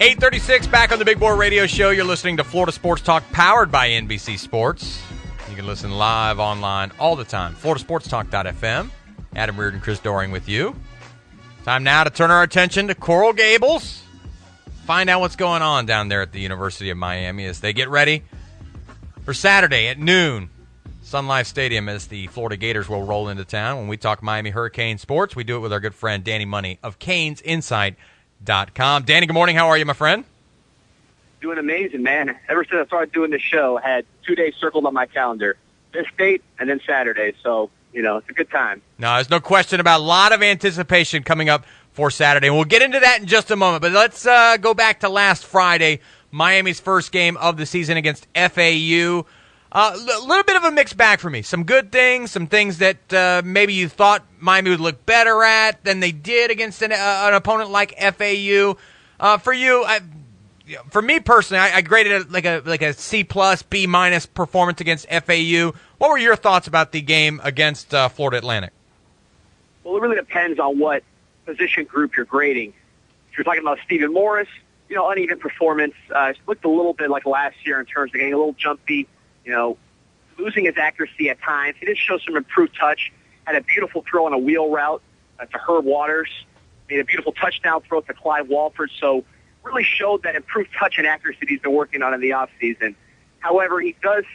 8:36 back on the Big Boy Radio Show. You're listening to Florida Sports Talk powered by NBC Sports. You can listen live online all the time. FloridaSportsTalk.fm. Adam Reardon, Chris Doring with you. Time now to turn our attention to Coral Gables. Find out what's going on down there at the University of Miami as they get ready for Saturday at noon. Sun Life Stadium as the Florida Gators will roll into town. When we talk Miami Hurricane sports, we do it with our good friend Danny Money of CanesInSight.com. Danny, good morning. How are you, my friend? Doing amazing, man. Ever since I started doing this show, I had 2 days circled on my calendar. This date and then Saturday. So, it's a good time. No, there's no question about a lot of anticipation coming up for Saturday. We'll get into that in just a moment. But let's go back to last Friday, Miami's first game of the season against FAU. A little bit of a mixed bag for me. Some good things, some things that maybe you thought Miami would look better at than they did against an opponent like FAU. For me personally, I graded it like a C+, B- performance against FAU. What were your thoughts about the game against Florida Atlantic? Well, it really depends on what position group you're grading. If you're talking about Stephen Morris, uneven performance. Looked a little bit like last year in terms of getting a little jumpy, losing his accuracy at times. He did show some improved touch. Had a beautiful throw on a wheel route to Herb Waters. Made a beautiful touchdown throw to Clive Walford. So really showed that improved touch and accuracy that he's been working on in the offseason. However, he does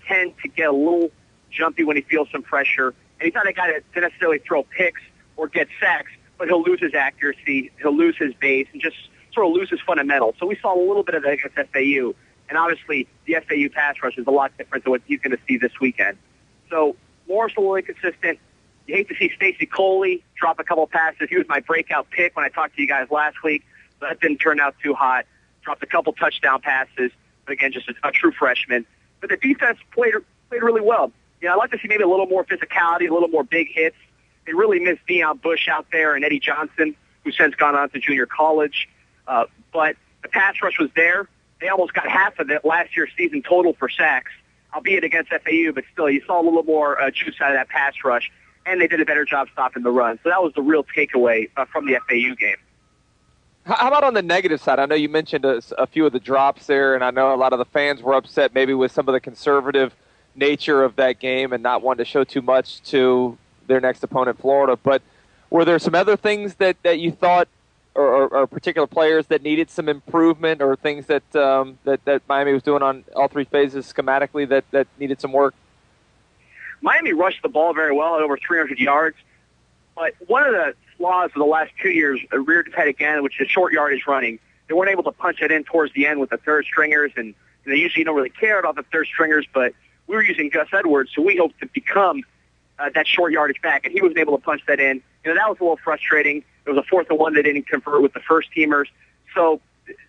tend to get a little jumpy when he feels some pressure. And he's not a guy to necessarily throw picks or get sacks, but he'll lose his accuracy, he'll lose his base, and just sort of lose his fundamentals. So we saw a little bit of that against FAU. And obviously, the FAU pass rush is a lot different than what he's going to see this weekend. So Morris a little inconsistent. You hate to see Stacey Coley drop a couple passes. He was my breakout pick when I talked to you guys last week. But that didn't turn out too hot. Dropped a couple touchdown passes. But again, just a true freshman. But the defense played really well. I'd like to see maybe a little more physicality, a little more big hits. They really missed Deion Bush out there and Eddie Johnson, who's since gone on to junior college. But the pass rush was there. They almost got half of it last year's season total for sacks, albeit against FAU, but still you saw a little more juice out of that pass rush, and they did a better job stopping the run. So that was the real takeaway from the FAU game. How about on the negative side? I know you mentioned a few of the drops there, and I know a lot of the fans were upset maybe with some of the conservative nature of that game and not wanting to show too much to their next opponent, Florida. But were there some other things that you thought or particular players that needed some improvement or things that Miami was doing on all three phases schematically that needed some work? Miami rushed the ball very well at over 300 yards. But one of the flaws of the last 2 years reared its head again, which is short yardage running. They weren't able to punch it in towards the end with the third stringers, and they usually don't really care about the third stringers, but we were using Gus Edwards, so we hoped to become that short yardage back, and he wasn't able to punch that in. That was a little frustrating. There was a 4th and 1 that didn't convert with the first teamers. So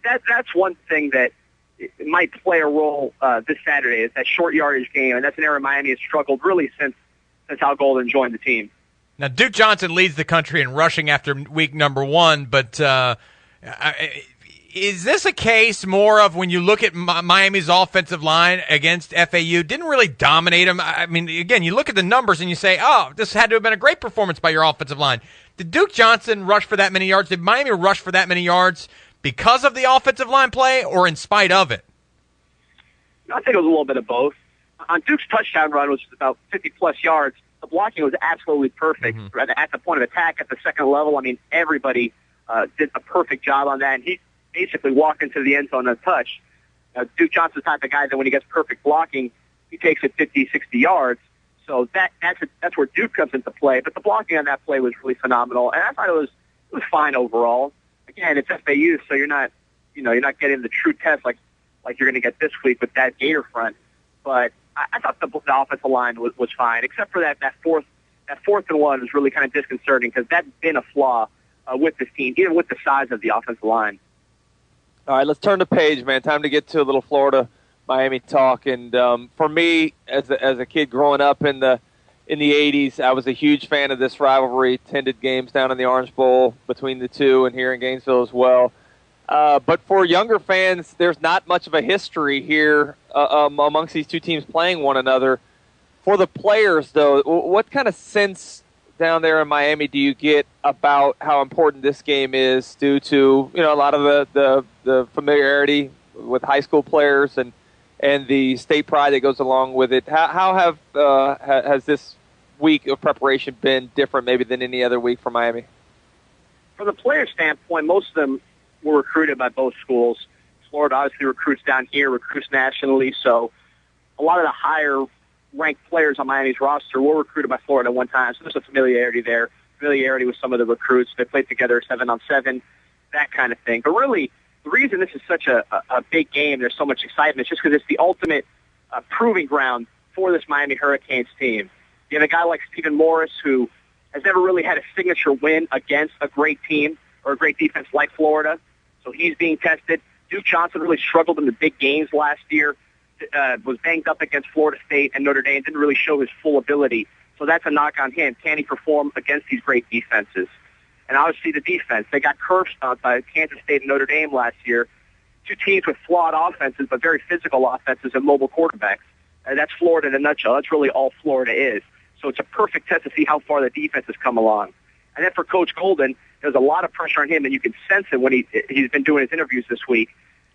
that's one thing that might play a role this Saturday is that short yardage game, and that's an area Miami has struggled really since Al Golden joined the team. Now, Duke Johnson leads the country in rushing after week number 1, but is this a case more of when you look at Miami's offensive line against FAU, didn't really dominate them? I mean, again, you look at the numbers and you say, oh, this had to have been a great performance by your offensive line. Did Duke Johnson rush for that many yards? Did Miami rush for that many yards because of the offensive line play or in spite of it? I think it was a little bit of both. On Duke's touchdown run, which was about 50-plus yards, the blocking was absolutely perfect at the point of attack at the second level. I mean, everybody did a perfect job on that, and he basically walked into the end zone untouched. Duke Johnson's the type of guy that when he gets perfect blocking, he takes it 50, 60 yards. So that's where Duke comes into play. But the blocking on that play was really phenomenal, and I thought it was fine overall. Again, it's FAU, so you're not getting the true test like you're going to get this week with that Gator front. But I thought the offensive line was fine, except for that 4th and 1 was really kind of disconcerting because that's been a flaw with this team, even with the size of the offensive line. All right, let's turn the page, man. Time to get to a little Florida-Miami talk. And for me, as a kid growing up in the 80s, I was a huge fan of this rivalry. Attended games down in the Orange Bowl between the two and here in Gainesville as well. But for younger fans, there's not much of a history here amongst these two teams playing one another. For the players, though, what kind of sense down there in Miami do you get about how important this game is due to, a lot of the familiarity with high school players and the state pride that goes along with it? How has this week of preparation been different maybe than any other week for Miami? From the player standpoint, most of them were recruited by both schools. Florida obviously recruits down here, recruits nationally, so a lot of the higher-ranked players on Miami's roster were recruited by Florida at one time, so there's a familiarity there, familiarity with some of the recruits. They played together 7-on-7, that kind of thing. But really, the reason this is such a big game, there's so much excitement, is just because it's the ultimate proving ground for this Miami Hurricanes team. You have a guy like Stephen Morris, who has never really had a signature win against a great team or a great defense like Florida, so he's being tested. Duke Johnson really struggled in the big games last year, was banged up against Florida State and Notre Dame, didn't really show his full ability. So that's a knock on him. Can he perform against these great defenses? And obviously the defense. They got curb stomped by Kansas State and Notre Dame last year. Two teams with flawed offenses, but very physical offenses and mobile quarterbacks. And that's Florida in a nutshell. That's really all Florida is. So it's a perfect test to see how far the defense has come along. And then for Coach Golden, there's a lot of pressure on him, and you can sense it when he's been doing his interviews this week,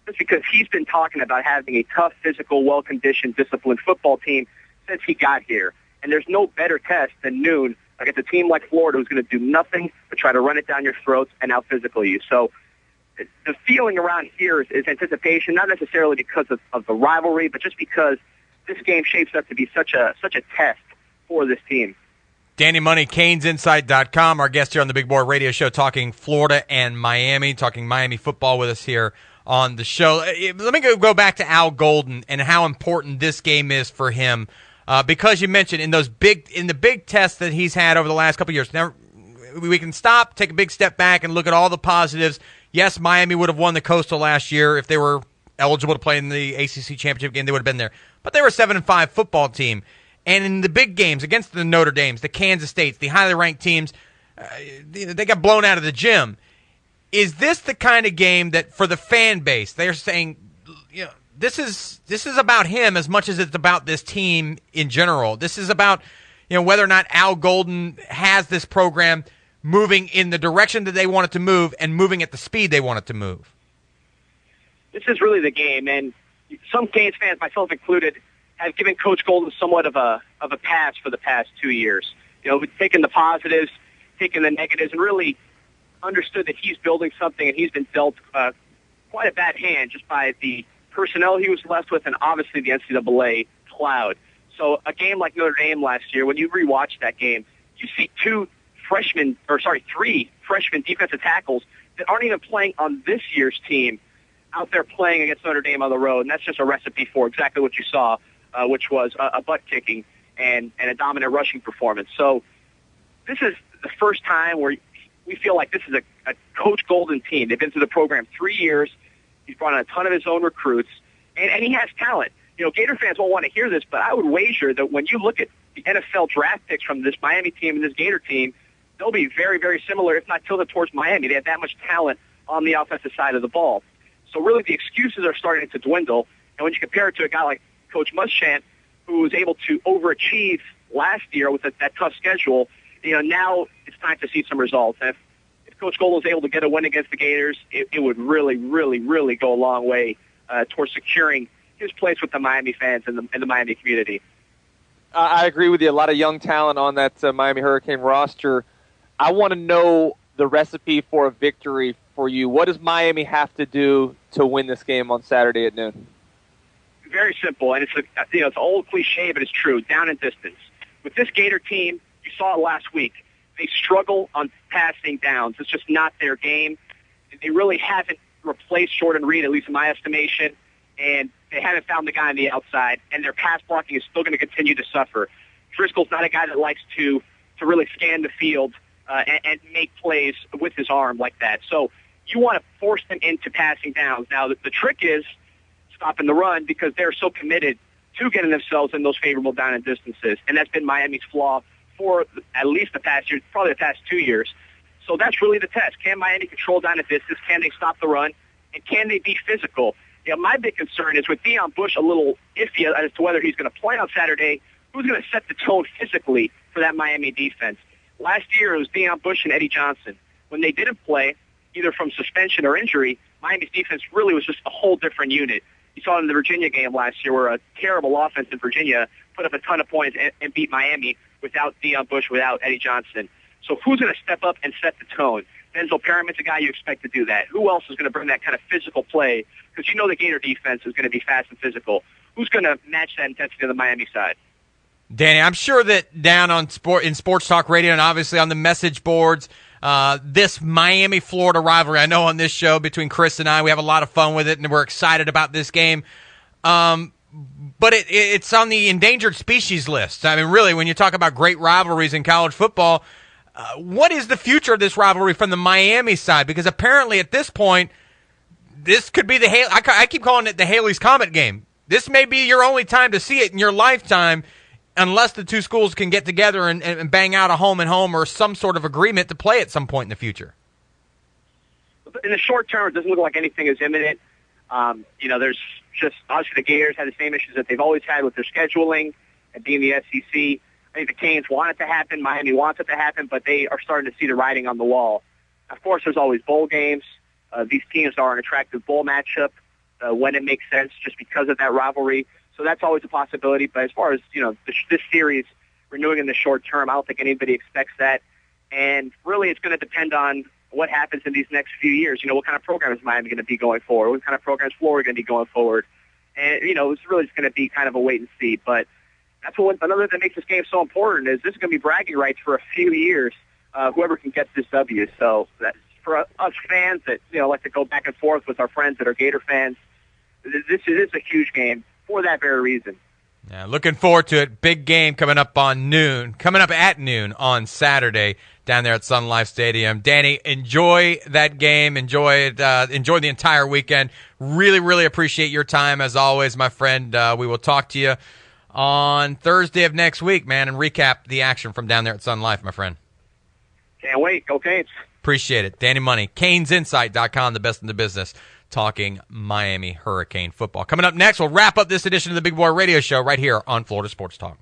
just because he's been talking about having a tough, physical, well-conditioned, disciplined football team since he got here. And there's no better test than noon against a team like Florida who's going to do nothing but try to run it down your throats and out-physical you. So the feeling around here is anticipation, not necessarily because of the rivalry, but just because this game shapes up to be such a test for this team. Danny Money, CanesInsight.com, our guest here on the Big Boy Radio Show, talking Florida and Miami, talking Miami football with us here on the show. Let me go back to Al Golden and how important this game is for him, because you mentioned in the big tests that he's had over the last couple of years. Now, we can stop, take a big step back, and look at all the positives. Yes, Miami would have won the Coastal last year if they were eligible to play in the ACC championship game. They would have been there, but they were a 7-5 football team. And in the big games against the Notre Dames, the Kansas States, the highly ranked teams, they got blown out of the gym. Is this the kind of game that for the fan base, they're saying, this is about him as much as it's about this team in general? This is about whether or not Al Golden has this program moving in the direction that they want it to move and moving at the speed they want it to move. This is really the game, and some Canes fans, myself included, have given Coach Golden somewhat of a pass for the past 2 years. We've taken the positives, taken the negatives, and really understood that he's building something, and he's been dealt quite a bad hand just by the personnel he was left with and obviously the NCAA cloud. So a game like Notre Dame last year, when you rewatch that game, you see three freshman defensive tackles that aren't even playing on this year's team out there playing against Notre Dame on the road, and that's just a recipe for exactly what you saw, which was a butt-kicking and a dominant rushing performance. So this is the first time where we feel like this is a Coach Golden team. They've been through the program 3 years. He's brought in a ton of his own recruits, and he has talent. Gator fans won't want to hear this, but I would wager that when you look at the NFL draft picks from this Miami team and this Gator team, they'll be very, very similar, if not tilted towards Miami. They have that much talent on the offensive side of the ball. So really the excuses are starting to dwindle, and when you compare it to a guy like Coach Muschamp, who was able to overachieve last year with that tough schedule, now it's time to see some results. And if Coach Golden was able to get a win against the Gators, it would really, really, really go a long way towards securing his place with the Miami fans and the Miami community. I agree with you. A lot of young talent on that Miami Hurricane roster. I want to know the recipe for a victory for you. What does Miami have to do to win this game on Saturday at noon? Very simple, and it's an old cliche, but it's true. Down and distance. With this Gator team, you saw it last week. They struggle on passing downs. It's just not their game. They really haven't replaced Jordan Reed, at least in my estimation, and they haven't found the guy on the outside. And their pass blocking is still going to continue to suffer. Driscoll's not a guy that likes to really scan the field and make plays with his arm like that. So you want to force them into passing downs. Now the trick is stopping the run because they're so committed to getting themselves in those favorable down and distances. And that's been Miami's flaw for at least the past year, probably the past 2 years. So that's really the test. Can Miami control down and distance? Can they stop the run? And can they be physical? My big concern is with Deion Bush a little iffy as to whether he's going to play on Saturday, who's going to set the tone physically for that Miami defense? Last year, it was Deion Bush and Eddie Johnson. When they didn't play, either from suspension or injury, Miami's defense really was just a whole different unit. You saw it in the Virginia game last year where a terrible offense in Virginia put up a ton of points and beat Miami without Deion Bush, without Eddie Johnson. So who's going to step up and set the tone? Denzel Perriman's a guy you expect to do that. Who else is going to bring that kind of physical play? Because you know the Gator defense is going to be fast and physical. Who's going to match that intensity on the Miami side? Danny, I'm sure that down on in Sports Talk Radio and obviously on the message boards, this Miami-Florida rivalry, I know on this show between Chris and I, we have a lot of fun with it, and we're excited about this game. But it's on the endangered species list. I mean, really, when you talk about great rivalries in college football, what is the future of this rivalry from the Miami side? Because apparently at this point, this could be I keep calling it the Haley's Comet game. This may be your only time to see it in your lifetime, unless the two schools can get together and bang out a home-and-home or some sort of agreement to play at some point in the future. In the short term, it doesn't look like anything is imminent. There's just, obviously the Gators had the same issues that they've always had with their scheduling and being the SEC. I think the Canes want it to happen. Miami wants it to happen, but they are starting to see the writing on the wall. Of course, there's always bowl games. These teams are an attractive bowl matchup when it makes sense just because of that rivalry. So that's always a possibility. But as far as, this series renewing in the short term, I don't think anybody expects that. And really it's going to depend on what happens in these next few years. What kind of program is Miami going to be going forward? What kind of program is Florida going to be going forward? And, it's really just going to be kind of a wait and see. But that's another that makes this game so important is this is going to be bragging rights for a few years, whoever can get this W. So that's for us fans that, like to go back and forth with our friends that are Gator fans, this is a huge game for that very reason. Yeah, looking forward to it. Big game coming up at noon on Saturday down there at Sun Life Stadium. Danny, enjoy that game. Enjoy the entire weekend. Really, really appreciate your time as always, my friend. We will talk to you on Thursday of next week, man, and recap the action from down there at Sun Life, my friend. Can't wait. Go Canes. Appreciate it. Danny Money, CanesInsight.com, the best in the business, talking Miami Hurricane football. Coming up next, we'll wrap up this edition of the Big Boy Radio Show right here on Florida Sports Talk.